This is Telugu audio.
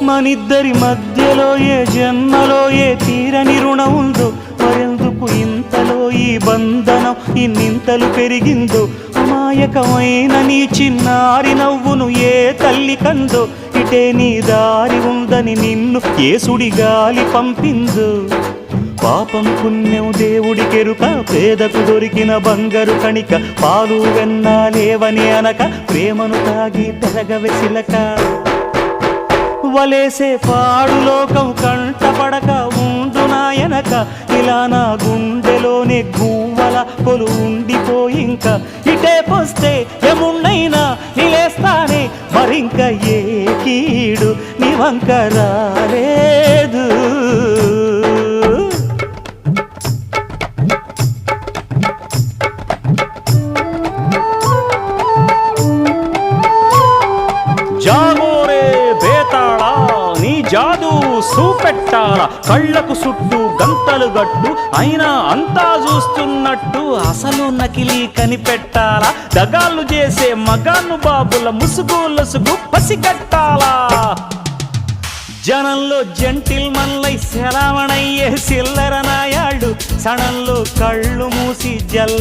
మనిద్దరి మధ్యలో ఏ జన్మలో ఏ తీరని రుణం ఉందో, మరెందుకు ఇంతలో ఈ బంధనం ఇన్నింతలు పెరిగిందో. అమాయకమైన నీ చిన్నారి నవ్వును ఏ తల్లి కందో, ఇటే నీ దారి ఉందని నిన్ను ఏ సుడిగాలి పంపిందో. పాపం పుణ్యం దేవుడికెరుక, పేదకు దొరికిన బంగారు కణిక, పాలు వెన్నాలేవని అనక ప్రేమను తాగి పెరగవెసిలక. వలేసే పాడు లోకం కంటపడక ఉండు నాయనక, ఇలా నా గుండెలోనే గువ్వల కొలు ఉండిపోయింక. ఇటే పోస్తే ఎమున్నైనా నిలేస్తానే, మరింక ఏ కీడు నీ వంక రాలేదు. జాగోరే బేతాళా, నీ జాదు సూపెట్టాలా, కళ్ళకు చుట్టూ గంతలు గట్టు అయినా అంతా చూస్తున్నట్టు అసలు నకిలీ కనిపెట్టాలా. దగాళ్ళు చేసే మగాను బాబుల ముసుగు లొసుగు పసిగట్టాలా. జనంలో జంటిల్ మల్లై సెలవణయ్యే సిల్లర నాయాళ్ళు, సణంలో కళ్ళు మూసి జల్